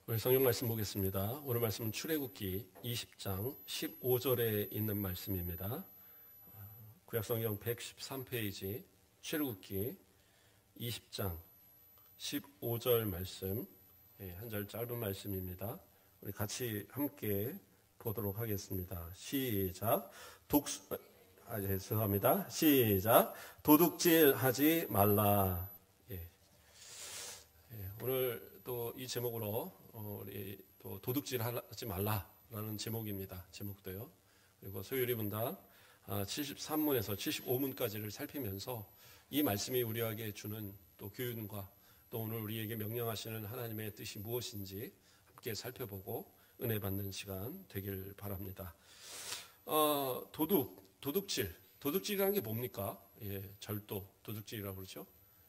오늘 성경 말씀 보겠습니다. 오늘 말씀은 출애굽기 20장 15절에 있는 말씀입니다. 구약성경 113페이지 출애굽기 20장 15절 말씀, 한 절 짧은 말씀입니다. 우리 같이 함께 보도록 하겠습니다. 시작. 죄송합니다. 시작. 도둑질하지 말라. 오늘 또 이 제목으로 우리 또 도둑질하지 말라라는 제목입니다. 제목도요. 그리고 소요리 분당 73문에서 75문까지를 살피면서 이 말씀이 우리에게 주는 또 교훈과 또 오늘 우리에게 명령하시는 하나님의 뜻이 무엇인지 함께 살펴보고 은혜 받는 시간 되길 바랍니다. 도둑질이라는 게 뭡니까? 절도, 도둑질이라고 그러죠.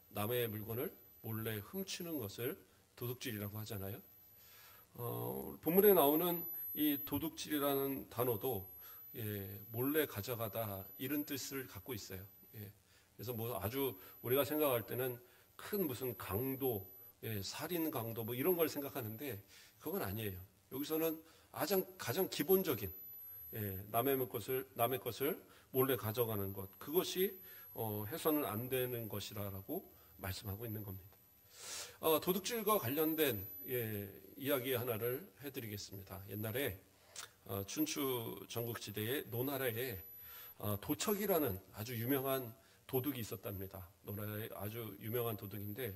남의 물건을 몰래 훔치는 것을 도둑질이라고 하잖아요. 본문에 나오는 이 도둑질이라는 단어도 몰래 가져가다 이런 뜻을 갖고 있어요. 그래서 뭐 아주 우리가 생각할 때는 큰 무슨 강도, 살인 강도 뭐 이런 걸 생각하는데 그건 아니에요. 여기서는 가장 기본적인 남의 것을 몰래 가져가는 것, 그것이 해서는 안 되는 것이라고 말씀하고 있는 겁니다. 도둑질과 관련된 이야기 하나를 해드리겠습니다. 옛날에 춘추 전국지대의 노나라에 도척이라는 아주 유명한 도둑이 있었답니다. 노나라의 아주 유명한 도둑인데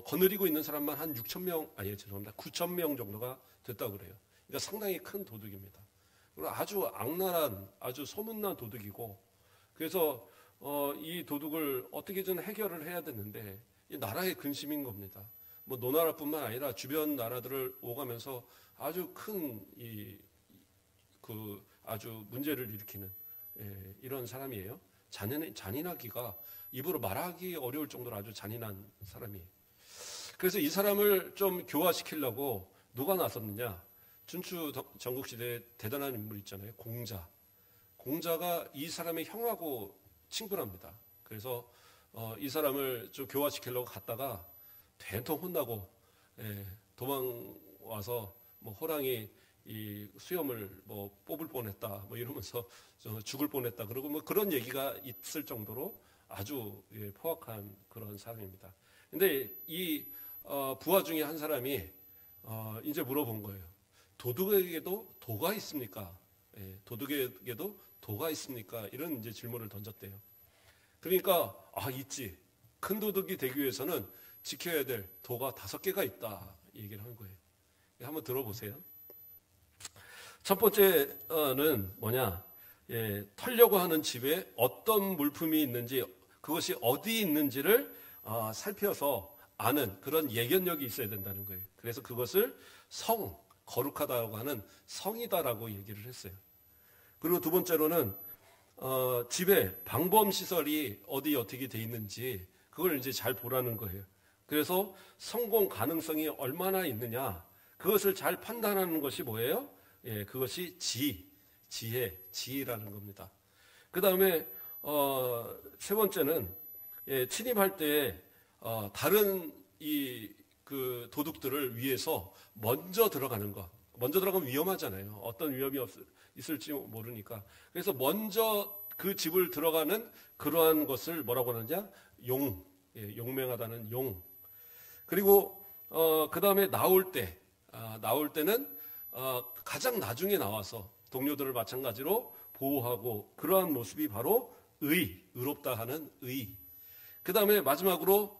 거느리고 있는 사람만 한 9,000명 정도가 됐다고 그래요. 그러니까 상당히 큰 도둑입니다. 그리고 아주 악랄한, 아주 소문난 도둑이고, 그래서 이 도둑을 어떻게든 해결을 해야 되는데 이 나라의 근심인 겁니다. 뭐 노나라뿐만 아니라 주변 나라들을 오가면서 아주 큰 아주 문제를 일으키는 이런 사람이에요. 잔인하기가 입으로 말하기 어려울 정도로 아주 잔인한 사람이에요. 그래서 이 사람을 좀 교화시키려고 누가 나섰느냐? 춘추 전국시대에 대단한 인물 있잖아요. 공자가 이 사람의 형하고 친구랍니다. 그래서 이 사람을 좀 교화시키려고 갔다가 된통 혼나고 도망와서 뭐 호랑이 이 수염을 뭐 뽑을 뻔했다 뭐 이러면서 죽을 뻔했다 그러고 뭐 그런 얘기가 있을 정도로 아주 포악한 그런 사람입니다. 근데 이 부하 중에 한 사람이 이제 물어본 거예요. 도둑에게도 도가 있습니까? 도둑에게도 도가 있습니까? 이런 이제 질문을 던졌대요. 그러니까 있지. 큰 도둑이 되기 위해서는 지켜야 될 도가 5개가 있다 이 얘기를 한 거예요. 한번 들어보세요. 첫 번째는 뭐냐? 털려고 하는 집에 어떤 물품이 있는지, 그것이 어디 있는지를 살펴서 아는 그런 예견력이 있어야 된다는 거예요. 그래서 그것을 거룩하다고 하는 성이다라고 얘기를 했어요. 그리고 두 번째로는 집에 방범시설이 어떻게 돼 있는지 그걸 이제 잘 보라는 거예요. 그래서 성공 가능성이 얼마나 있느냐, 그것을 잘 판단하는 것이 뭐예요? 그것이 지혜라는 겁니다. 그 다음에 세 번째는 침입할 때 다른 그 도둑들을 위해서 먼저 들어가는 것. 먼저 들어가면 위험하잖아요. 어떤 위험이 있을지 모르니까. 그래서 먼저 그 집을 들어가는 그러한 것을 뭐라고 하느냐? 용맹하다는 용. 그리고 그 다음에 나올 때는 가장 나중에 나와서 동료들을 마찬가지로 보호하고, 그러한 모습이 바로 의롭다 하는 의. 그 다음에 마지막으로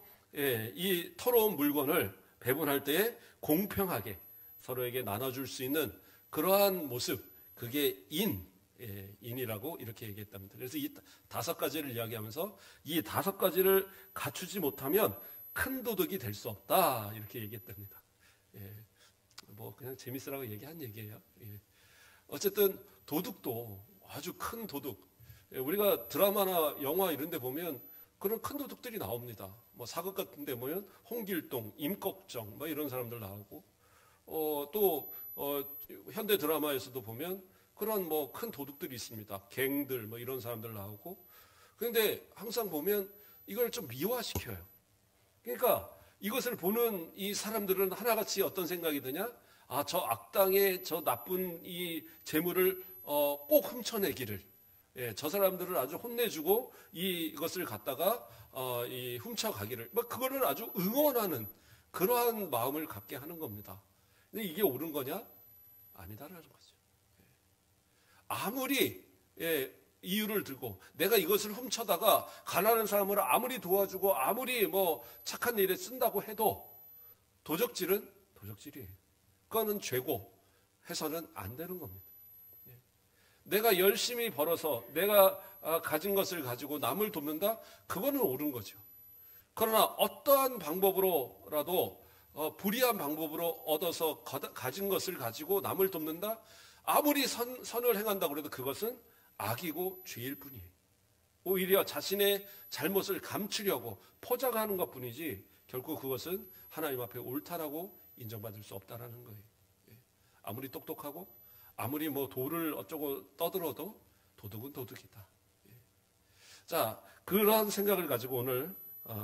이 더러운 물건을 배분할 때에 공평하게 서로에게 나눠줄 수 있는 그러한 모습, 그게 인이라고 이렇게 얘기했답니다. 그래서 이 5가지를 이야기하면서 이 5가지를 갖추지 못하면 큰 도둑이 될 수 없다 이렇게 얘기했답니다. 뭐 그냥 재밌으라고 얘기한 얘기예요. 어쨌든 도둑도 아주 큰 도둑, 우리가 드라마나 영화 이런 데 보면 그런 큰 도둑들이 나옵니다. 뭐 사극 같은 데 보면 홍길동, 임꺽정 뭐 이런 사람들 나오고, 또 현대 드라마에서도 보면 그런 뭐 큰 도둑들이 있습니다. 갱들 뭐 이런 사람들 나오고. 그런데 항상 보면 이걸 좀 미화시켜요. 그러니까 이것을 보는 이 사람들은 하나같이 어떤 생각이 드냐? 아, 저 악당의 저 나쁜 이 재물을 꼭 훔쳐내기를, 예, 저 사람들을 아주 혼내주고 이것을 갖다가 이 훔쳐가기를, 뭐 그거를 아주 응원하는 그러한 마음을 갖게 하는 겁니다. 근데 이게 옳은 거냐? 아니다라는 거죠. 아무리 이유를 들고 내가 이것을 훔쳐다가 가난한 사람을 아무리 도와주고 아무리 뭐 착한 일에 쓴다고 해도 도적질은 도적질이에요. 그거는 죄고 해서는 안 되는 겁니다. 내가 열심히 벌어서 내가 가진 것을 가지고 남을 돕는다? 그거는 옳은 거죠. 그러나 어떠한 방법으로라도 불의한 방법으로 얻어서 가진 것을 가지고 남을 돕는다? 아무리 선을 행한다고 해도 그것은 악이고 죄일 뿐이에요. 오히려 자신의 잘못을 감추려고 포장하는 것뿐이지 결코 그것은 하나님 앞에 옳다라고 인정받을 수 없다라는 거예요. 아무리 똑똑하고 아무리 뭐 도를 어쩌고 떠들어도 도둑은 도둑이다. 자, 그런 생각을 가지고 오늘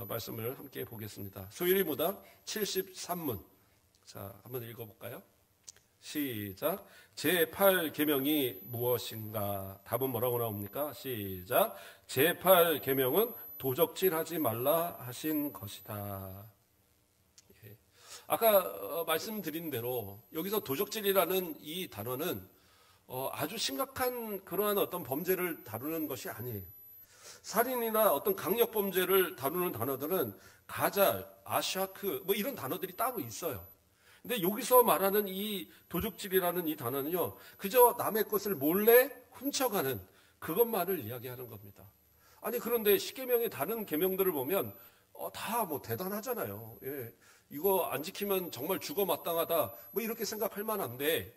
말씀을 함께 보겠습니다. 소율이무다 73문. 자, 한번 읽어볼까요? 시작. 제8계명이 무엇인가? 답은 뭐라고 나옵니까? 시작. 제8계명은 도적질하지 말라 하신 것이다. 예. 아까 말씀드린 대로 여기서 도적질이라는 이 단어는 아주 심각한 그러한 어떤 범죄를 다루는 것이 아니에요. 살인이나 어떤 강력 범죄를 다루는 단어들은 가잘, 아샤크 뭐 이런 단어들이 따로 있어요. 근데 여기서 말하는 이 도적질이라는 이 단어는요, 그저 남의 것을 몰래 훔쳐가는 그것만을 이야기하는 겁니다. 아니, 그런데 십계명의 다른 계명들을 보면 다 뭐 대단하잖아요. 예, 이거 안 지키면 정말 죽어 마땅하다 뭐 이렇게 생각할 만한데,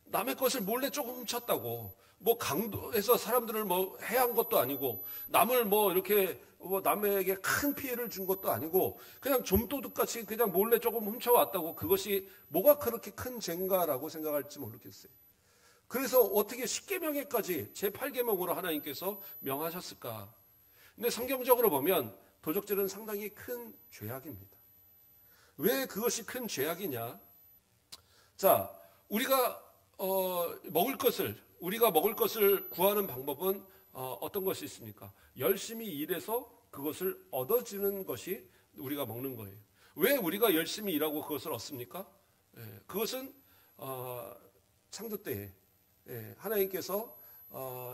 남의 것을 몰래 조금 훔쳤다고 뭐 강도에서 사람들을 뭐 해한 것도 아니고 남을 뭐 이렇게 뭐 남에게 큰 피해를 준 것도 아니고 그냥 좀도둑같이 그냥 몰래 조금 훔쳐왔다고 그것이 뭐가 그렇게 큰 죄인가라고 생각할지 모르겠어요. 그래서 어떻게 십계명에까지 제8계명으로 하나님께서 명하셨을까? 근데 성경적으로 보면 도적질은 상당히 큰 죄악입니다. 왜 그것이 큰 죄악이냐? 자, 우리가 우리가 먹을 것을 구하는 방법은 어떤 것이 있습니까? 열심히 일해서 그것을 얻어지는 것이 우리가 먹는 거예요. 왜 우리가 열심히 일하고 그것을 얻습니까? 그것은 창조 때에 하나님께서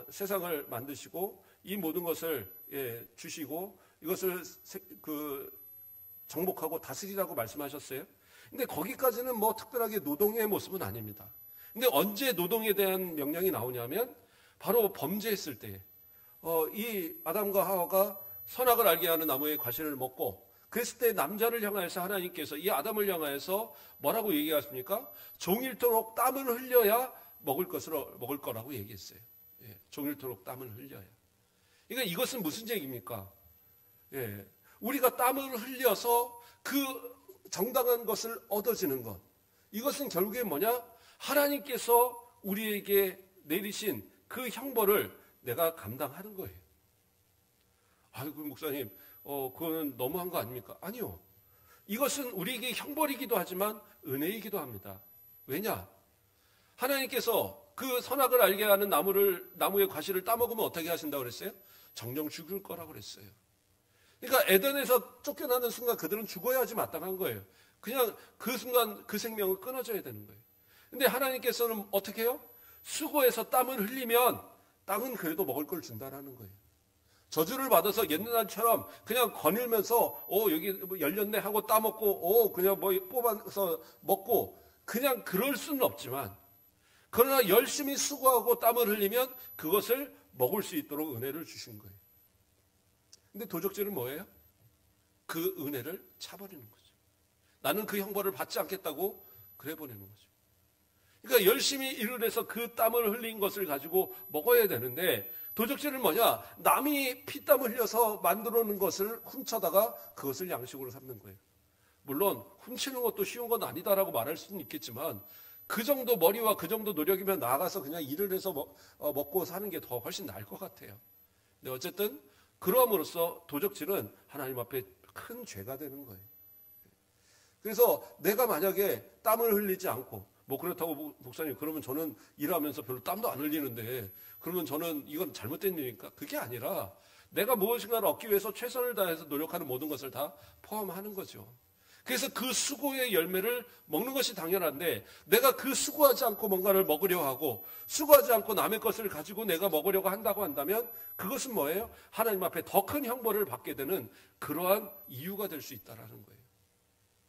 세상을 만드시고 이 모든 것을 주시고 이것을 정복하고 다스리라고 말씀하셨어요. 근데 거기까지는 뭐 특별하게 노동의 모습은 아닙니다. 근데 언제 노동에 대한 명령이 나오냐면 바로 범죄했을 때, 이 아담과 하와가 선악을 알게 하는 나무의 과실을 먹고 그랬을 때 남자를 향하여서 하나님께서 이 아담을 향하여서 뭐라고 얘기하십니까? 종일토록 땀을 흘려야 먹을 거라고 얘기했어요. 예, 종일토록 땀을 흘려야. 그러니까 이것은 무슨 얘기입니까? 예, 우리가 땀을 흘려서 그 정당한 것을 얻어지는 것. 이것은 결국에 뭐냐? 하나님께서 우리에게 내리신 그 형벌을 내가 감당하는 거예요. 아이고, 목사님, 그거는 너무한 거 아닙니까? 아니요. 이것은 우리에게 형벌이기도 하지만 은혜이기도 합니다. 왜냐? 하나님께서 그 선악을 알게 하는 나무의 과실을 따먹으면 어떻게 하신다고 그랬어요? 정령 죽을 거라고 그랬어요. 그러니까 에덴에서 쫓겨나는 순간 그들은 죽어야 하지 마땅한 거예요. 그냥 그 순간 그 생명은 끊어져야 되는 거예요. 근데 하나님께서는 어떻게 해요? 수고해서 땀을 흘리면 땅은 그래도 먹을 걸 준다라는 거예요. 저주를 받아서 옛날처럼 그냥 거닐면서 여기 열렸네 하고 따먹고 그냥 뭐 뽑아서 먹고 그냥 그럴 수는 없지만 그러나 열심히 수고하고 땀을 흘리면 그것을 먹을 수 있도록 은혜를 주신 거예요. 근데 도적질은 뭐예요? 그 은혜를 차버리는 거죠. 나는 그 형벌을 받지 않겠다고 그래 보내는 거죠. 그러니까 열심히 일을 해서 그 땀을 흘린 것을 가지고 먹어야 되는데 도적질은 뭐냐? 남이 피땀 흘려서 만들어 놓은 것을 훔쳐다가 그것을 양식으로 삼는 거예요. 물론 훔치는 것도 쉬운 건 아니다라고 말할 수는 있겠지만 그 정도 머리와 그 정도 노력이면 나가서 그냥 일을 해서 먹고 사는 게 더 훨씬 나을 것 같아요. 근데 어쨌든 그러함으로써 도적질은 하나님 앞에 큰 죄가 되는 거예요. 그래서 내가 만약에 땀을 흘리지 않고, 뭐 그렇다고 목사님 그러면 저는 일하면서 별로 땀도 안 흘리는데 그러면 저는 이건 잘못된 일이니까, 그게 아니라 내가 무엇인가를 얻기 위해서 최선을 다해서 노력하는 모든 것을 다 포함하는 거죠. 그래서 그 수고의 열매를 먹는 것이 당연한데, 내가 그 수고하지 않고 뭔가를 먹으려 하고 수고하지 않고 남의 것을 가지고 내가 먹으려고 한다고 한다면 그것은 뭐예요? 하나님 앞에 더 큰 형벌을 받게 되는 그러한 이유가 될 수 있다라는 거예요.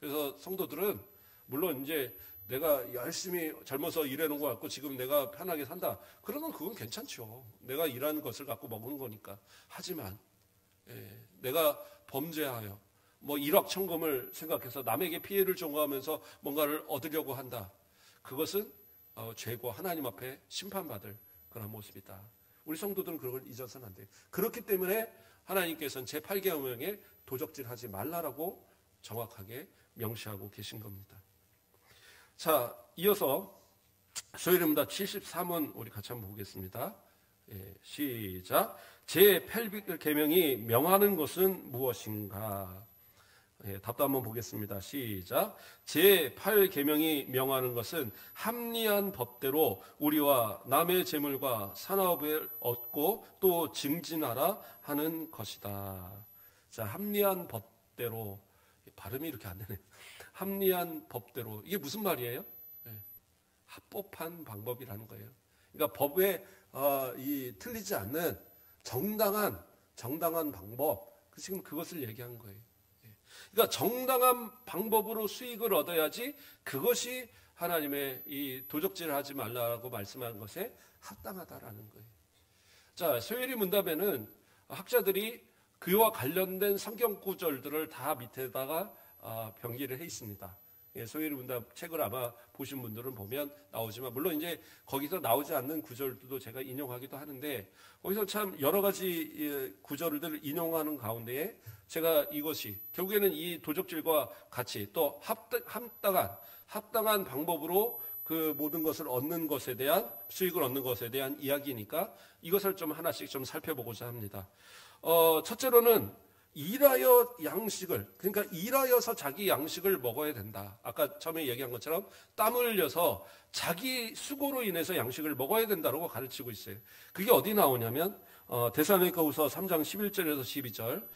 그래서 성도들은 물론 이제 내가 열심히 젊어서 일해놓은 것 같고 지금 내가 편하게 산다, 그러면 그건 괜찮죠. 내가 일하는 것을 갖고 먹는 거니까. 하지만 내가 범죄하여 뭐 일확천금을 생각해서 남에게 피해를 전가하면서 뭔가를 얻으려고 한다, 그것은 죄고 하나님 앞에 심판받을 그런 모습이다. 우리 성도들은 그걸 잊어서는 안 돼요. 그렇기 때문에 하나님께서는 제8계명에 도적질하지 말라라고 정확하게 명시하고 계신 겁니다. 자, 이어서 소위름답 73원 우리 같이 한번 보겠습니다. 시작. 제8계명이 명하는 것은 무엇인가? 답도 한번 보겠습니다. 시작. 제8계명이 명하는 것은 합리한 법대로 우리와 남의 재물과 산업을 얻고 또 증진하라 하는 것이다. 자, 합리한 법대로, 발음이 이렇게 안 되네요. 합리한 법대로, 이게 무슨 말이에요? 합법한 방법이라는 거예요. 그러니까 법에 틀리지 않는 정당한 방법, 지금 그것을 얘기하는 거예요. 그러니까 정당한 방법으로 수익을 얻어야지 그것이 하나님의 이 도적질을 하지 말라고 말씀하는 것에 합당하다라는 거예요. 자, 소요리 문답에는 학자들이 그와 관련된 성경 구절들을 다 밑에다가 병기를 해 있습니다. 소요리 문답 책을 아마 보신 분들은 보면 나오지만, 물론 이제 거기서 나오지 않는 구절들도 제가 인용하기도 하는데, 거기서 참 여러 가지 구절들을 인용하는 가운데에 제가 이것이 결국에는 이 도적질과 같이 또 합당한 방법으로 그 모든 것을 얻는 것에 대한, 수익을 얻는 것에 대한 이야기니까 이것을 좀 하나씩 좀 살펴보고자 합니다. 첫째로는 일하여 양식을, 그러니까 일하여서 자기 양식을 먹어야 된다. 아까 처음에 얘기한 것처럼 땀 흘려서 자기 수고로 인해서 양식을 먹어야 된다고 가르치고 있어요. 그게 어디 나오냐면 데살로니가후서 3장 11절에서 12절,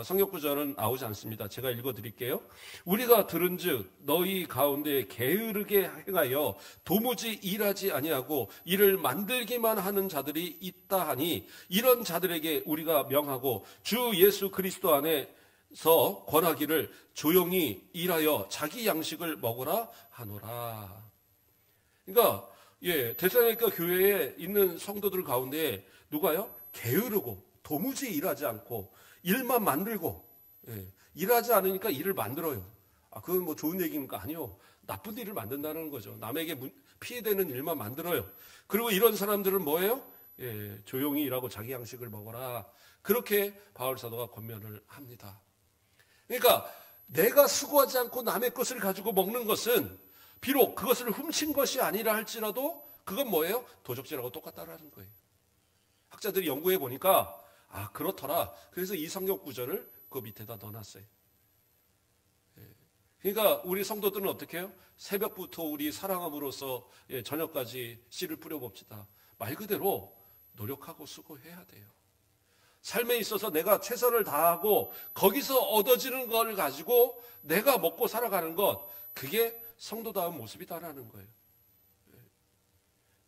성경 구절은 나오지 않습니다. 제가 읽어드릴게요. 우리가 들은즉 너희 가운데 게으르게 행하여 도무지 일하지 아니하고 이를 만들기만 하는 자들이 있다 하니, 이런 자들에게 우리가 명하고 주 예수 그리스도 안에서 권하기를 조용히 일하여 자기 양식을 먹으라 하노라. 그러니까 데살로니가 교회에 있는 성도들 가운데 누가요? 게으르고 도무지 일하지 않고 일만 만들고, 일하지 않으니까 일을 만들어요. 그건 뭐 좋은 얘기니까 아니요. 나쁜 일을 만든다는 거죠. 남에게 피해되는 일만 만들어요. 그리고 이런 사람들은 뭐예요? 조용히 일하고 자기 양식을 먹어라. 그렇게 바울 사도가 권면을 합니다. 그러니까 내가 수고하지 않고 남의 것을 가지고 먹는 것은 비록 그것을 훔친 것이 아니라 할지라도 그건 뭐예요? 도적질하고 똑같다라는 거예요. 학자들이 연구해 보니까 그렇더라. 그래서 이 성경 구절을 그 밑에다 넣어놨어요. 그러니까 우리 성도들은 어떻게 해요? 새벽부터 우리 사랑함으로써 저녁까지 씨를 뿌려봅시다. 말 그대로 노력하고 수고해야 돼요. 삶에 있어서 내가 최선을 다하고 거기서 얻어지는 걸 가지고 내가 먹고 살아가는 것, 그게 성도다운 모습이다라는 거예요.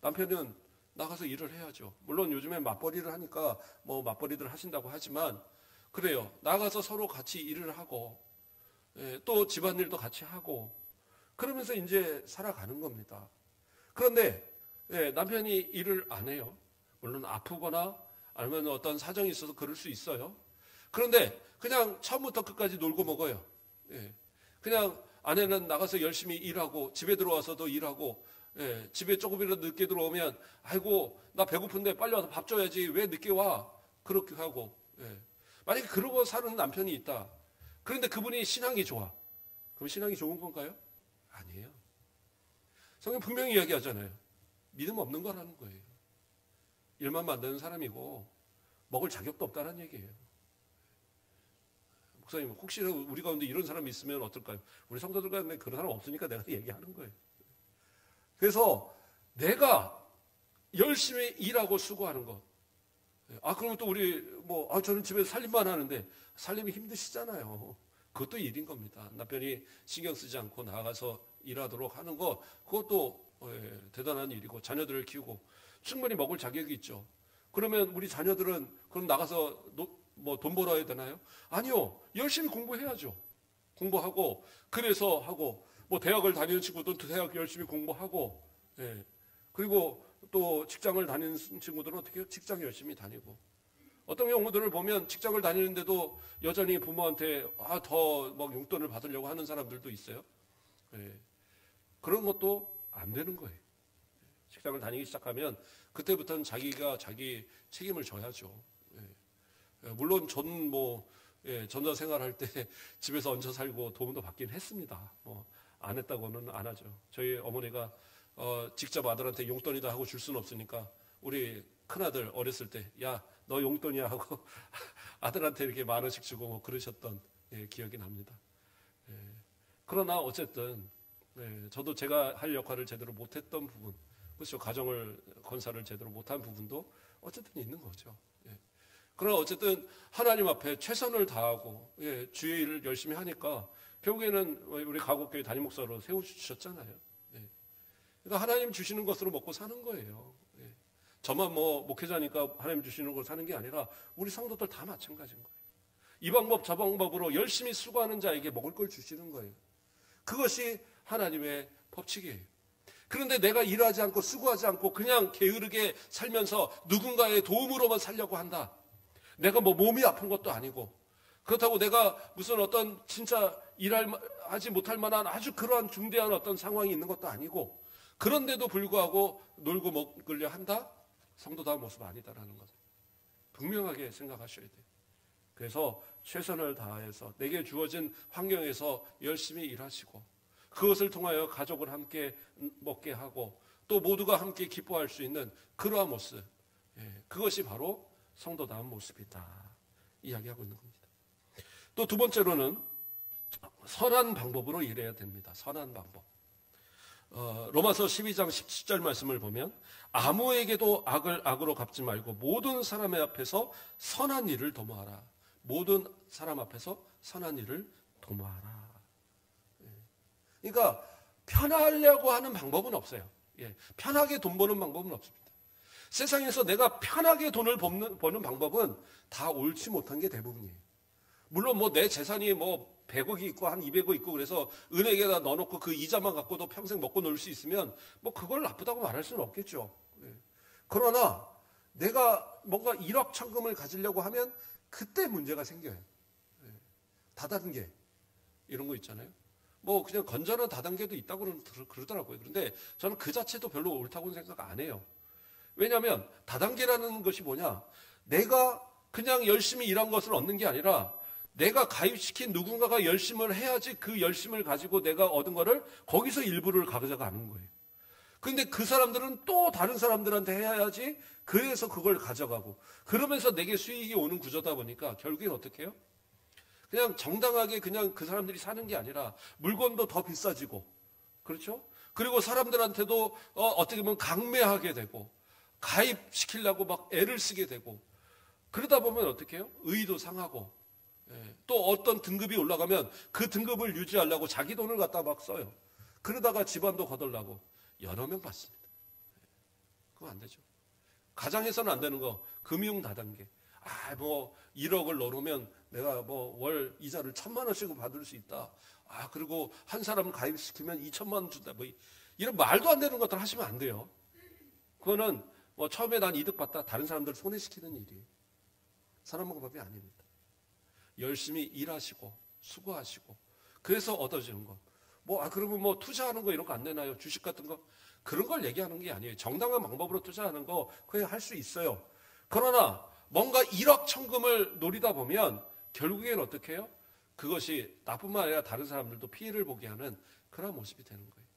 남편은 나가서 일을 해야죠. 물론 요즘에 맞벌이를 하니까 뭐 맞벌이들 하신다고 하지만, 그래요. 나가서 서로 같이 일을 하고 또 집안일도 같이 하고 그러면서 이제 살아가는 겁니다. 그런데 남편이 일을 안 해요. 물론 아프거나 아니면 어떤 사정이 있어서 그럴 수 있어요. 그런데 그냥 처음부터 끝까지 놀고 먹어요. 그냥 아내는 나가서 열심히 일하고 집에 들어와서도 일하고, 집에 조금이라도 늦게 들어오면 아이고 나 배고픈데 빨리 와서 밥 줘야지, 왜 늦게 와, 그렇게 하고. 만약에 그러고 사는 남편이 있다. 그런데 그분이 신앙이 좋아. 그럼 신앙이 좋은 건가요? 아니에요. 성경 분명히 이야기하잖아요. 믿음 없는 거라는 거예요. 일만 만드는 사람이고 먹을 자격도 없다는 얘기예요. 목사님, 혹시 우리 가운데 이런 사람이 있으면 어떨까요? 우리 성도들 가운데 그런 사람 없으니까 내가 얘기하는 거예요. 그래서 내가 열심히 일하고 수고하는 것. 그러면 또 우리 저는 집에서 살림만 하는데 살림이 힘드시잖아요. 그것도 일인 겁니다. 남편이 신경 쓰지 않고 나가서 일하도록 하는 거, 그것도 대단한 일이고, 자녀들을 키우고 충분히 먹을 자격이 있죠. 그러면 우리 자녀들은 그럼 나가서 돈 벌어야 되나요? 아니요. 열심히 공부해야죠. 공부하고, 그래서 하고, 대학을 다니는 친구들은 대학 열심히 공부하고, 그리고 또 직장을 다니는 친구들은 어떻게 해요? 직장 열심히 다니고. 어떤 경우들을 보면 직장을 다니는데도 여전히 부모한테 더 용돈을 받으려고 하는 사람들도 있어요. 그런 것도 안 되는 거예요. 직장을 다니기 시작하면 그때부터는 자기가 자기 책임을 져야죠. 물론 저는 전자 생활할 때 집에서 얹혀 살고 도움도 받긴 했습니다. 안 했다고는 안 하죠. 저희 어머니가 직접 아들한테 용돈이다 하고 줄 수는 없으니까 우리 큰아들 어렸을 때 야, 너 용돈이야 하고 아들한테 이렇게 10,000원씩 주고 그러셨던 기억이 납니다. 그러나 어쨌든 저도 제가 할 역할을 제대로 못했던 부분, 그렇죠. 가정을 건설을 제대로 못한 부분도 어쨌든 있는 거죠. 그러나 어쨌든 하나님 앞에 최선을 다하고 주의 일을 열심히 하니까 결국에는 우리 가곡교회 담임 목사로 세워주셨잖아요. 그러니까 하나님 주시는 것으로 먹고 사는 거예요. 저만 목회자니까 하나님 주시는 걸 사는 게 아니라 우리 성도들 다 마찬가지인 거예요. 이 방법 저 방법으로 열심히 수고하는 자에게 먹을 걸 주시는 거예요. 그것이 하나님의 법칙이에요. 그런데 내가 일하지 않고 수고하지 않고 그냥 게으르게 살면서 누군가의 도움으로만 살려고 한다. 내가 몸이 아픈 것도 아니고, 그렇다고 내가 무슨 어떤 진짜 하지 못할 만한 아주 그러한 중대한 어떤 상황이 있는 것도 아니고, 그런데도 불구하고 놀고 먹으려 한다? 성도다운 모습 아니다라는 것을 분명하게 생각하셔야 돼요. 그래서 최선을 다해서 내게 주어진 환경에서 열심히 일하시고, 그것을 통하여 가족을 함께 먹게 하고 또 모두가 함께 기뻐할 수 있는 그러한 모습, 그것이 바로 성도다운 모습이다 이야기하고 있는 겁니다. 또 두 번째로는 선한 방법으로 일해야 됩니다. 선한 방법. 로마서 12장 17절 말씀을 보면 아무에게도 악을 악으로 갚지 말고 모든 사람의 앞에서 선한 일을 도모하라. 모든 사람 앞에서 선한 일을 도모하라. 그러니까 편하려고 하는 방법은 없어요. 편하게 돈 버는 방법은 없습니다. 세상에서 내가 편하게 돈을 버는 방법은 다 옳지 못한 게 대부분이에요. 물론 내 재산이 100억이 있고 한 200억 있고 그래서 은행에다 넣어놓고 그 이자만 갖고도 평생 먹고 놀 수 있으면 그걸 나쁘다고 말할 수는 없겠죠. 그러나 내가 뭔가 일확천금을 가지려고 하면 그때 문제가 생겨요. 다단계 이런 거 있잖아요. 그냥 건전한 다단계도 있다고 그러더라고요. 그런데 저는 그 자체도 별로 옳다고는 생각 안 해요. 왜냐하면 다단계라는 것이 뭐냐? 내가 그냥 열심히 일한 것을 얻는 게 아니라 내가 가입시킨 누군가가 열심을 해야지 그 열심을 가지고 내가 얻은 거를 거기서 일부를 가져가는 거예요. 그런데 그 사람들은 또 다른 사람들한테 해야지 그래서 그걸 가져가고 그러면서 내게 수익이 오는 구조다 보니까 결국엔 어떻게 해요? 그냥 정당하게 그냥 그 사람들이 사는 게 아니라 물건도 더 비싸지고, 그렇죠? 그리고 사람들한테도 어떻게 보면 강매하게 되고 가입시키려고 막 애를 쓰게 되고, 그러다 보면 어떻게 해요? 의의도 상하고, 또 어떤 등급이 올라가면 그 등급을 유지하려고 자기 돈을 갖다 막 써요. 그러다가 집안도 거덜나고 여러 명 받습니다. 그거 안 되죠. 가장에서는 안 되는 거 금융 다단계. 1억을 넣어놓으면 내가 월 이자를 1,000만 원씩 받을 수 있다. 그리고 한 사람 가입시키면 2,000만 원 준다. 이런 말도 안 되는 것들 하시면 안 돼요. 그거는 처음에 난 이득 봤다. 다른 사람들 손해시키는 일이에요. 선한 방법이 아닙니다. 열심히 일하시고 수고하시고 그래서 얻어지는 것. 그러면 투자하는 거 이런 거 안 되나요? 주식 같은 거? 그런 걸 얘기하는 게 아니에요. 정당한 방법으로 투자하는 거 그냥 할 수 있어요. 그러나 뭔가 일확천금을 노리다 보면 결국엔 어떻게 해요? 그것이 나뿐만 아니라 다른 사람들도 피해를 보게 하는 그런 모습이 되는 거예요.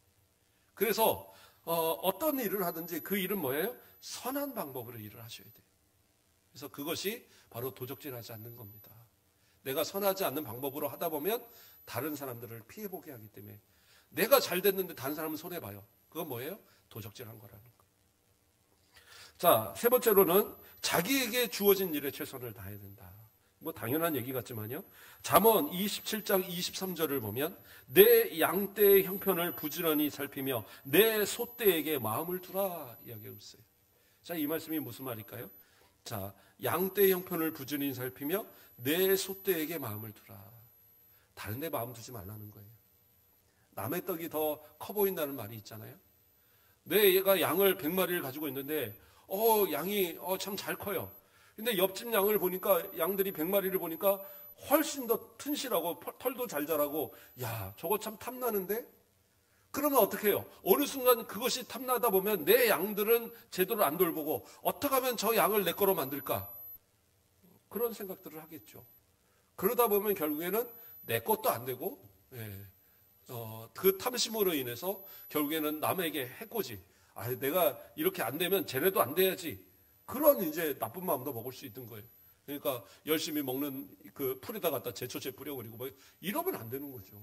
그래서 어떤 일을 하든지 그 일은 뭐예요? 선한 방법으로 일을 하셔야 돼요. 그래서 그것이 바로 도적질하지 않는 겁니다. 내가 선하지 않는 방법으로 하다 보면 다른 사람들을 피해보게 하기 때문에 내가 잘 됐는데 다른 사람은 손해봐요. 그건 뭐예요? 도적질한 거라는 거. 자, 세 번째로는 자기에게 주어진 일에 최선을 다해야 된다. 뭐 당연한 얘기 같지만요. 잠언 27장 23절을 보면 내 양떼의 형편을 부지런히 살피며 내 소떼에게 마음을 두라 이야기하고 있어요. 자, 이 말씀이 무슨 말일까요? 자, 양떼의 형편을 부지런히 살피며 내 소떼에게 마음을 두라. 다른 데 마음 두지 말라는 거예요. 남의 떡이 더 커 보인다는 말이 있잖아요. 내 얘가 양을 100마리를 가지고 있는데 양이 참 잘 커요. 근데 옆집 양을 보니까 양들이 100마리를 보니까 훨씬 더 튼실하고 털도 잘 자라고 야 저거 참 탐나는데? 그러면 어떻게 해요? 어느 순간 그것이 탐나다 보면 내 양들은 제대로 안 돌보고 어떻게 하면 저 양을 내 거로 만들까? 그런 생각들을 하겠죠. 그러다 보면 결국에는 내 것도 안 되고 그 탐심으로 인해서 결국에는 남에게 해코지. 내가 이렇게 안 되면 쟤네도 안 돼야지. 그런 이제 나쁜 마음도 먹을 수 있는 거예요. 그러니까 열심히 먹는 그 풀에다 갖다 제초제 뿌려버리고 뭐 이러면 안 되는 거죠.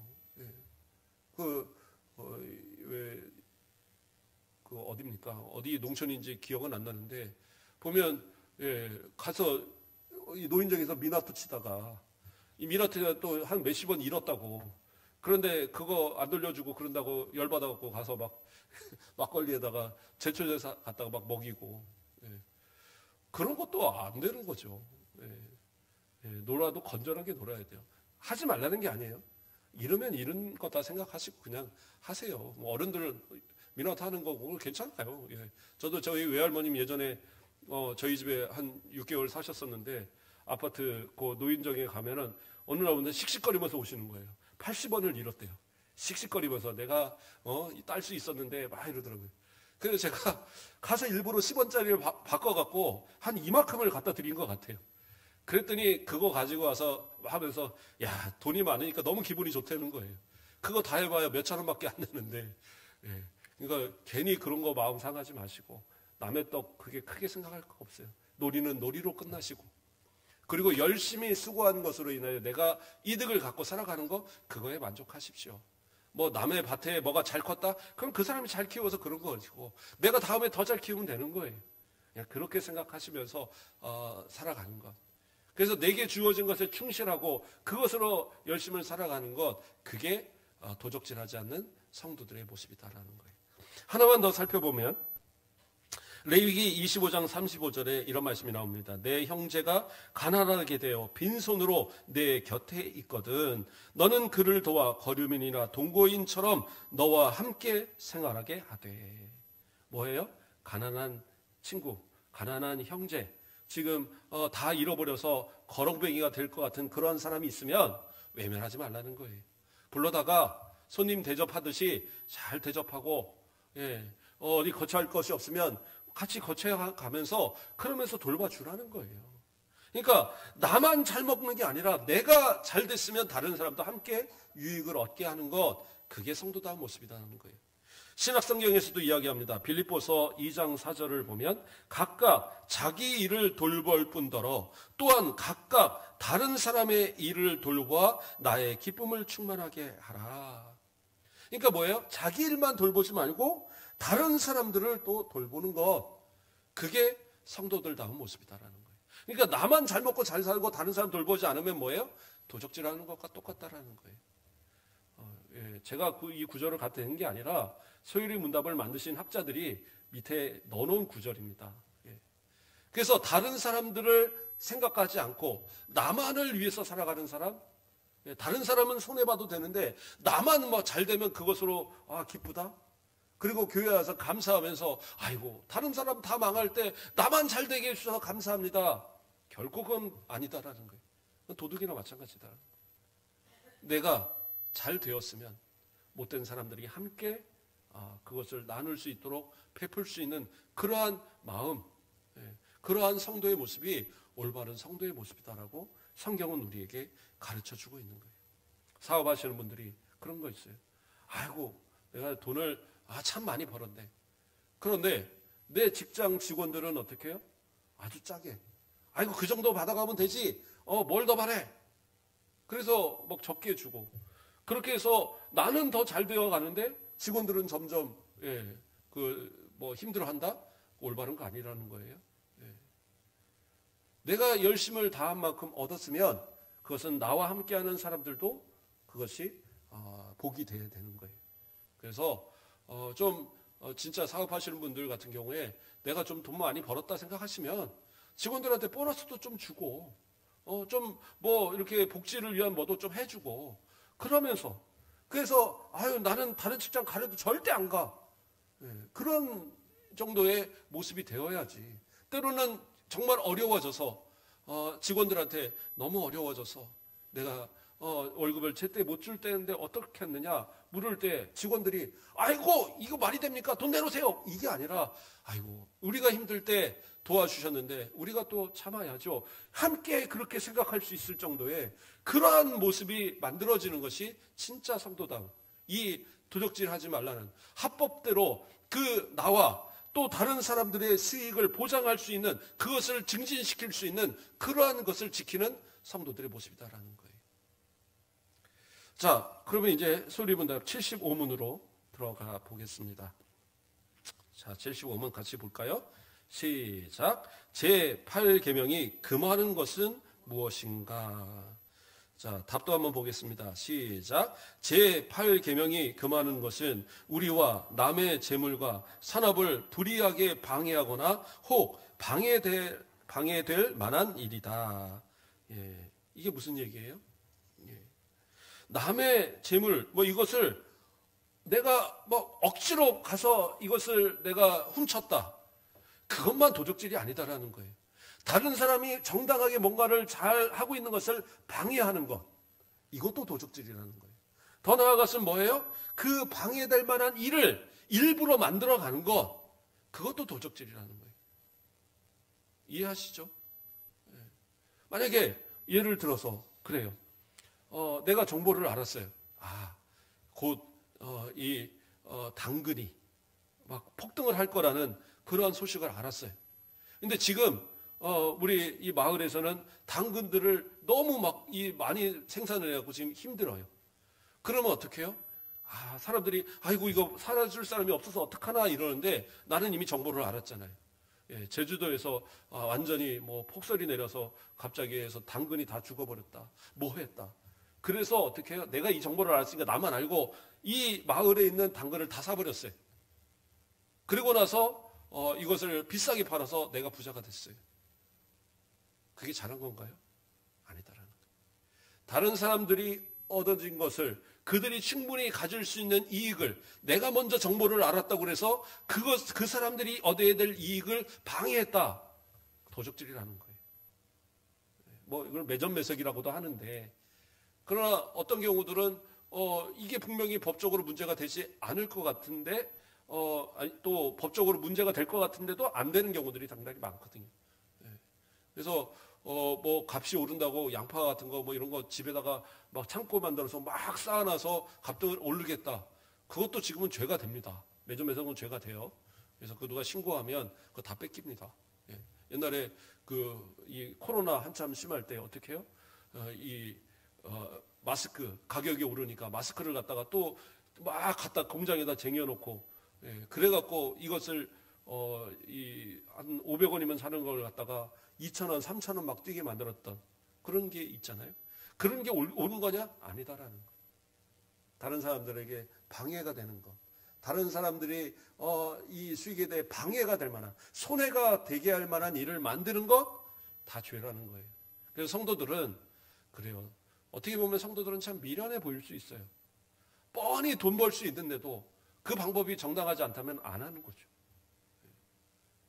어디입니까? 어디 농촌인지 기억은 안 나는데 보면 가서 이 노인정에서 미나토 치다가 이 미나토가 또 한 몇십 원 잃었다고. 그런데 그거 안 돌려주고 그런다고 열받아갖고 가서 막 막걸리에다가 제초제 갖다가 막 먹이고 그런 것도 안 되는 거죠. 놀아도 건전하게 놀아야 돼요. 하지 말라는 게 아니에요. 이러면 이런 거다 생각하시고 그냥 하세요. 뭐 어른들은 미나토 하는 거 그거 괜찮아요. 저도 저희 외할머님 예전에 저희 집에 한 6개월 사셨었는데 아파트 그 노인정에 가면은 어느 날 오는데 씩씩거리면서 오시는 거예요. 80원을 잃었대요. 씩씩거리면서 내가 딸 수 있었는데 막 이러더라고요. 그래서 제가 가서 일부러 10원짜리를 바꿔갖고 한 이만큼을 갖다 드린 것 같아요. 그랬더니 그거 가지고 와서 하면서 야 돈이 많으니까 너무 기분이 좋다는 거예요. 그거 다 해봐야 몇천 원밖에 안 되는데 그러니까 괜히 그런 거 마음 상하지 마시고 남의 떡 그게 크게 생각할 거 없어요. 놀이는 놀이로 끝나시고 그리고 열심히 수고한 것으로 인하여 내가 이득을 갖고 살아가는 거 그거에 만족하십시오. 뭐 남의 밭에 뭐가 잘 컸다? 그럼 그 사람이 잘 키워서 그런 거고 내가 다음에 더 잘 키우면 되는 거예요. 그냥 그렇게 생각하시면서 살아가는 것. 그래서 내게 주어진 것에 충실하고 그것으로 열심히 살아가는 것 그게 도적질하지 않는 성도들의 모습이다라는 거예요. 하나만 더 살펴보면 레위기 25장 35절에 이런 말씀이 나옵니다. 내 형제가 가난하게 되어 빈손으로 내 곁에 있거든 너는 그를 도와 거류민이나 동거인처럼 너와 함께 생활하게 하되. 뭐예요? 가난한 친구, 가난한 형제, 지금 다 잃어버려서 거렁뱅이가 될 것 같은 그러한 사람이 있으면 외면하지 말라는 거예요. 불러다가 손님 대접하듯이 잘 대접하고 어디 거처할 것이 없으면 같이 거쳐가면서 그러면서 돌봐주라는 거예요. 그러니까 나만 잘 먹는 게 아니라 내가 잘 됐으면 다른 사람도 함께 유익을 얻게 하는 것 그게 성도다운 모습이라는 거예요. 신약성경에서도 이야기합니다. 빌립보서 2장 4절을 보면 각각 자기 일을 돌볼 뿐더러 또한 각각 다른 사람의 일을 돌보아 나의 기쁨을 충만하게 하라. 그러니까 뭐예요? 자기 일만 돌보지 말고 다른 사람들을 또 돌보는 것 그게 성도들다운 모습이다라는 거예요. 그러니까 나만 잘 먹고 잘 살고 다른 사람 돌보지 않으면 뭐예요? 도적질하는 것과 똑같다라는 거예요. 제가 이 구절을 갖다 낸 게 아니라 소율이 문답을 만드신 학자들이 밑에 넣어놓은 구절입니다. 그래서 다른 사람들을 생각하지 않고 나만을 위해서 살아가는 사람, 다른 사람은 손해봐도 되는데 나만 뭐 잘 되면 그것으로 기쁘다. 그리고 교회 와서 감사하면서 아이고 다른 사람 다 망할 때 나만 잘 되게 해주셔서 감사합니다. 결코 그건 아니다라는 거예요. 도둑이나 마찬가지다. 내가 잘 되었으면 못된 사람들이 함께 그것을 나눌 수 있도록 베풀 수 있는 그러한 마음, 그러한 성도의 모습이 올바른 성도의 모습이다라고 성경은 우리에게 가르쳐주고 있는 거예요. 사업하시는 분들이 그런 거 있어요. 아이고 내가 돈을 참 많이 벌었네. 그런데 내 직장 직원들은 어떻게 해요? 아주 짜게. 아이고 그 정도 받아가면 되지. 뭘 더 바래? 그래서 막 적게 주고 그렇게 해서 나는 더 잘 되어 가는데 직원들은 점점 힘들어한다? 올바른 거 아니라는 거예요. 내가 열심을 다한 만큼 얻었으면 그것은 나와 함께하는 사람들도 그것이 복이 돼야 되는 거예요. 그래서 진짜 사업하시는 분들 같은 경우에 내가 좀 돈 많이 벌었다 생각하시면 직원들한테 보너스도 좀 주고 이렇게 복지를 위한 뭐도 좀 해주고 그러면서 그래서 나는 다른 직장 가려도 절대 안 가. 그런 정도의 모습이 되어야지. 때로는 정말 어려워져서 직원들한테 너무 어려워져서 내가 월급을 제때 못 줄 때인데 어떻게 했느냐 물을 때 직원들이 아이고 이거 말이 됩니까? 돈 내놓으세요. 이게 아니라 아이고 우리가 힘들 때 도와주셨는데 우리가 또 참아야죠. 함께 그렇게 생각할 수 있을 정도의 그러한 모습이 만들어지는 것이 진짜 성도다움. 이 도적질하지 말라는 합법대로 나와 또 다른 사람들의 수익을 보장할 수 있는 그것을 증진시킬 수 있는 그러한 것을 지키는 성도들의 모습이다라는 거예요. 자, 그러면 이제 소리분답 75문으로 들어가 보겠습니다. 자, 75문 같이 볼까요? 시작. 제8계명이 금하는 것은 무엇인가? 자, 답도 한번 보겠습니다. 시작. 제8계명이 금하는 것은 우리와 남의 재물과 산업을 불이하게 방해하거나 혹 방해될 만한 일이다. 이게 무슨 얘기예요? 남의 재물, 이것을 내가 억지로 가서 이것을 내가 훔쳤다. 그것만 도적질이 아니다라는 거예요. 다른 사람이 정당하게 뭔가를 잘 하고 있는 것을 방해하는 것. 이것도 도적질이라는 거예요. 더 나아가서는 뭐예요? 그 방해될 만한 일을 일부러 만들어가는 것. 그것도 도적질이라는 거예요. 이해하시죠? 만약에 예를 들어서 그래요. 내가 정보를 알았어요. 곧 당근이 막 폭등을 할 거라는 그러한 소식을 알았어요. 근데 지금 우리 이 마을에서는 당근들을 너무 많이 생산을 해갖고 지금 힘들어요. 그러면 어떻게 해요? 사람들이 아이고 이거 사줄 사람이 없어서 어떡하나 이러는데 나는 이미 정보를 알았잖아요. 제주도에서 완전히 폭설이 내려서 갑자기 해서 당근이 다 죽어버렸다. 뭐 했다. 그래서 어떻게 해요? 내가 이 정보를 알았으니까 나만 알고 이 마을에 있는 당근을 다 사버렸어요. 그리고 나서 이것을 비싸게 팔아서 내가 부자가 됐어요. 그게 잘한 건가요? 아니다라는 거예요. 다른 사람들이 얻어진 것을 그들이 충분히 가질 수 있는 이익을 내가 먼저 정보를 알았다고 해서 그 사람들이 얻어야 될 이익을 방해했다. 도적질이라는 거예요. 이걸 매점매석이라고도 하는데 그러나 어떤 경우들은 이게 분명히 법적으로 문제가 되지 않을 것 같은데 또 법적으로 문제가 될 것 같은데도 안 되는 경우들이 상당히 많거든요. 그래서 값이 오른다고 양파 같은 거 이런 거 집에다가 막 창고 만들어서 막 쌓아놔서 값을 오르겠다. 그것도 지금은 죄가 됩니다. 매점매석은 죄가 돼요. 그래서 누가 신고하면 그거 다 뺏깁니다. 옛날에 이 코로나 한참 심할 때 어떻게 해요? 마스크 가격이 오르니까 마스크를 갖다가 또 막 갖다 공장에다 쟁여놓고 그래갖고 이것을 한 500원이면 사는 걸 갖다가 2,000원, 3,000원 막 뛰게 만들었던 그런 게 있잖아요. 그런 게 오는 거냐? 아니다라는 거. 다른 사람들에게 방해가 되는 것. 다른 사람들이 이 수익에 대해 방해가 될 만한 손해가 되게 할 만한 일을 만드는 것 다 죄라는 거예요. 그래서 성도들은 그래요. 어떻게 보면 성도들은 참 미련해 보일 수 있어요. 뻔히 돈 벌 수 있는데도 그 방법이 정당하지 않다면 안 하는 거죠.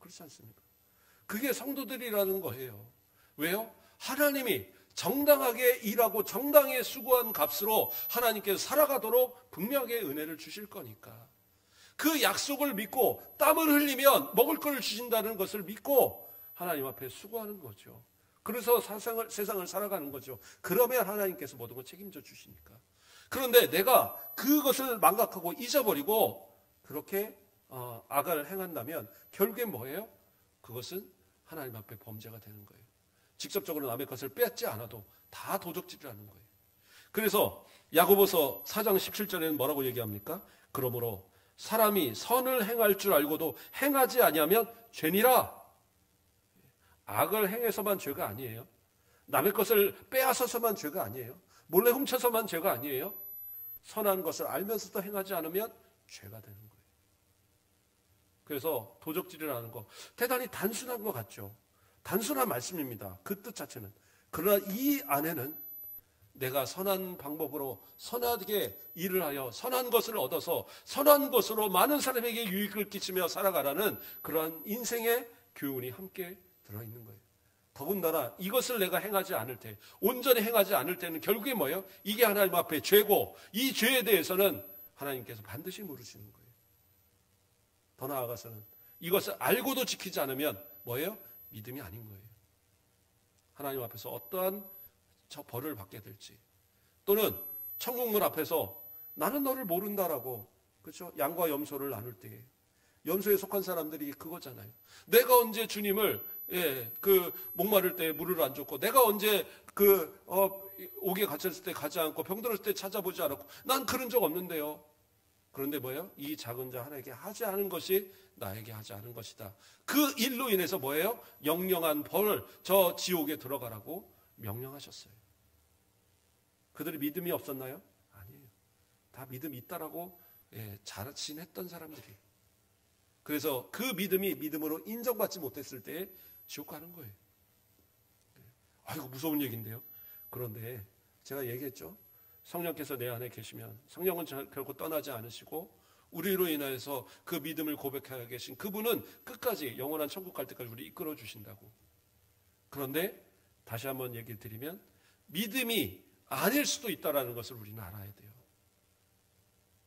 그렇지 않습니까? 그게 성도들이라는 거예요. 왜요? 하나님이 정당하게 일하고 정당하게 수고한 값으로 하나님께서 살아가도록 분명하게 은혜를 주실 거니까. 그 약속을 믿고 땀을 흘리면 먹을 걸 주신다는 것을 믿고 하나님 앞에 수고하는 거죠. 그래서 세상을 살아가는 거죠. 그러면 하나님께서 모든 걸 책임져 주시니까. 그런데 내가 그것을 망각하고 잊어버리고 그렇게 악을 행한다면 결국엔 뭐예요? 그것은 하나님 앞에 범죄가 되는 거예요. 직접적으로 남의 것을 뺏지 않아도 다 도적질이라는 거예요. 그래서 야고보서 4장 17절에는 뭐라고 얘기합니까? 그러므로 사람이 선을 행할 줄 알고도 행하지 아니하면 죄니라. 악을 행해서만 죄가 아니에요. 남의 것을 빼앗아서만 죄가 아니에요. 몰래 훔쳐서만 죄가 아니에요. 선한 것을 알면서도 행하지 않으면 죄가 되는 거예요. 그래서 도적질이라는 거 대단히 단순한 것 같죠. 단순한 말씀입니다. 그 뜻 자체는. 그러나 이 안에는 내가 선한 방법으로 선하게 일을 하여 선한 것을 얻어서 선한 것으로 많은 사람에게 유익을 끼치며 살아가라는 그러한 인생의 교훈이 함께 들어있는 거예요. 더군다나 이것을 내가 행하지 않을 때, 온전히 행하지 않을 때는 결국에 뭐예요? 이게 하나님 앞에 죄고, 이 죄에 대해서는 하나님께서 반드시 물으시는 거예요. 더 나아가서는 이것을 알고도 지키지 않으면 뭐예요? 믿음이 아닌 거예요. 하나님 앞에서 어떠한 저 벌을 받게 될지, 또는 천국문 앞에서 나는 너를 모른다라고, 그렇죠? 양과 염소를 나눌 때 염소에 속한 사람들이 그거잖아요. 내가 언제 주님을 목마를 때 물을 안 줬고, 내가 언제 옥에 갇혔을 때 가지 않고 병들었을 때 찾아보지 않았고, 난 그런 적 없는데요. 그런데 뭐예요? 이 작은 자 하나에게 하지 않은 것이 나에게 하지 않은 것이다. 그 일로 인해서 뭐예요? 영영한 벌, 저 지옥에 들어가라고 명령하셨어요. 그들이 믿음이 없었나요? 아니에요. 다 믿음이 있다라고 자신했던 사람들이. 그래서 그 믿음이 믿음으로 인정받지 못했을 때 지옥 가는 거예요. 아이고, 무서운 얘기인데요. 그런데 제가 얘기했죠. 성령께서 내 안에 계시면 성령은 결코 떠나지 않으시고 우리로 인하여서 그 믿음을 고백하여 계신 그분은 끝까지 영원한 천국 갈 때까지 우리 이끌어 주신다고. 그런데 다시 한번 얘기를 드리면 믿음이 아닐 수도 있다는 것을 우리는 알아야 돼요.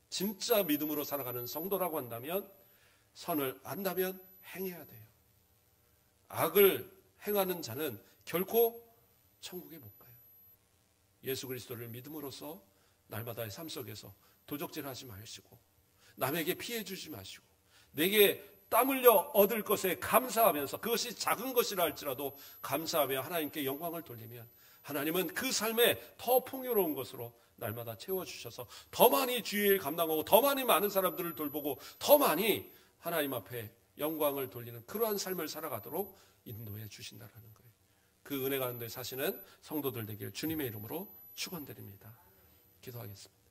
진짜 믿음으로 살아가는 성도라고 한다면 선을 안다면 행해야 돼요. 악을 행하는 자는 결코 천국에 못 가요. 예수 그리스도를 믿음으로써 날마다의 삶 속에서 도적질하지 마시고, 남에게 피해 주지 마시고, 내게 땀 흘려 얻을 것에 감사하면서, 그것이 작은 것이라 할지라도 감사하며 하나님께 영광을 돌리면 하나님은 그 삶에 더 풍요로운 것으로 날마다 채워주셔서 더 많이 주의 일 감당하고 더 많은 사람들을 돌보고 더 많이 하나님 앞에 영광을 돌리는 그러한 삶을 살아가도록 인도해 주신다는 거예요. 그 은혜 가운데 사시는 성도들 되길 주님의 이름으로 축원드립니다. 기도하겠습니다.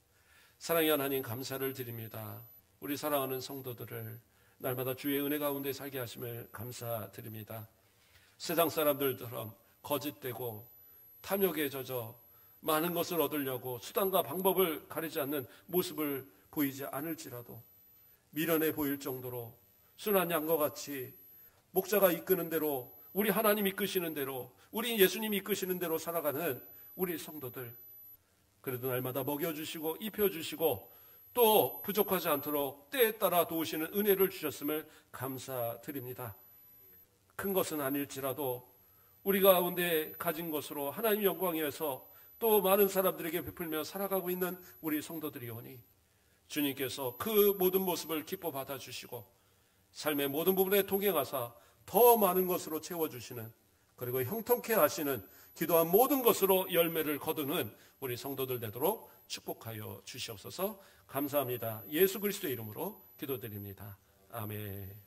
사랑의 하나님, 감사를 드립니다. 우리 사랑하는 성도들을 날마다 주의 은혜 가운데 살게 하심을 감사드립니다. 세상 사람들처럼 거짓되고 탐욕에 젖어 많은 것을 얻으려고 수단과 방법을 가리지 않는 모습을 보이지 않을지라도 미련해 보일 정도로 순한 양과 같이 목자가 이끄는 대로, 우리 하나님 이끄시는 대로, 우리 예수님이 이끄시는 대로 살아가는 우리 성도들, 그래도 날마다 먹여주시고 입혀주시고 또 부족하지 않도록 때에 따라 도우시는 은혜를 주셨음을 감사드립니다. 큰 것은 아닐지라도 우리 가운데 가진 것으로 하나님 영광 위해서 또 많은 사람들에게 베풀며 살아가고 있는 우리 성도들이오니 주님께서 그 모든 모습을 기뻐 받아주시고 삶의 모든 부분에 동행하사 더 많은 것으로 채워주시는, 그리고 형통케 하시는, 기도한 모든 것으로 열매를 거두는 우리 성도들 되도록 축복하여 주시옵소서. 감사합니다. 예수 그리스도의 이름으로 기도드립니다. 아멘.